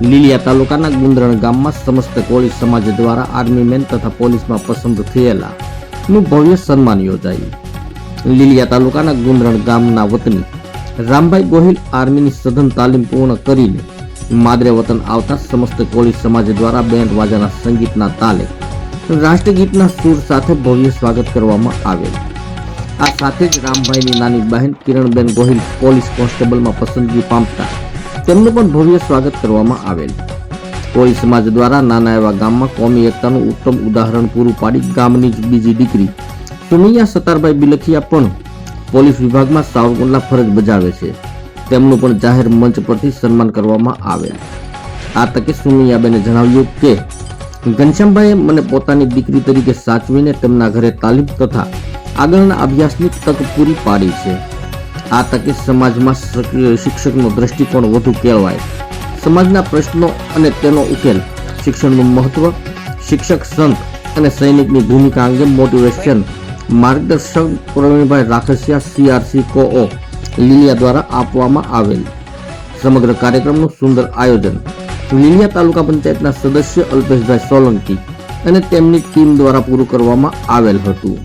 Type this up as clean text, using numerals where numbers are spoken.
લીલિયા તાલુકાના ગુંદરણ ગામમાં સમસ્ત કોળી સમાજ દ્વારા આર્મી મેન તથા પોલીસમાં પસંદ થયેલા નું ભવ્ય સન્માન યોજાયું. લીલિયા તાલુકાના ગુંદરણ ગામના વતની રામભાઈ ગોહિલ આર્મીની સઘન તાલીમ પૂર્ણ કરીને માદરે વતન આવતા સમસ્ત કોળી સમાજ દ્વારા બેન્ડ વાજાના સંગીતના તાલે રાષ્ટ્રગીતના સૂર સાથે ભવ્ય સ્વાગત કરવામાં આવેલ. આ સાથે જ રામભાઈની નાની બહેન કિરણબેન ગોહિલ પોલીસ કોન્સ્ટેબલમાં પસંદગી પામતા તેમનું પણ ભવ્ય સ્વાગત કરવામાં આવેલ. કોળી સમાજ દ્વારા નાના એવા ગામમાં કોમી એકતાનું ઉત્તમ ઉદાહરણ પૂરું પાડી ગામની જ બીજી દીકરી સુમૈયા સતારભાઈ બિલખિયા પણ પોલીસ વિભાગમાં સાવરકુંડલા ફરજ બજાવે છે. તેમનું પણ જાહેર મંચ પરથી સન્માન કરવામાં આવેલ. આ તકે સુમૈયાબેને જણાવ્યું કે ઘનશ્યામભાઈએ મને પોતાની દીકરી તરીકે સાચવીને તેમના ઘરે તાલીમ તથા આગળના અભ્યાસની તક પૂરી પાડી છે. આ તકે સમાજમાં શિક્ષકનો દ્રષ્ટિકોણ વધુ કેળવાય, સમાજના પ્રશ્નો અને તેનો ઉકેલ, શિક્ષણનું મહત્વ, શિક્ષક સંત અને સૈનિકની ભૂમિકા અંગે મોટિવેશન માર્ગદર્શક પ્રવીણભાઈ રાખસિયા CRC કોઓ લીલિયા દ્વારા આપવામાં આવેલ. સમગ્ર કાર્યક્રમનું સુંદર આયોજન લીલિયા તાલુકા પંચાયતના સદસ્ય અલ્પેશભાઈ સોલંકી અને તેમની ટીમ દ્વારા પૂરું કરવામાં આવેલ હતું.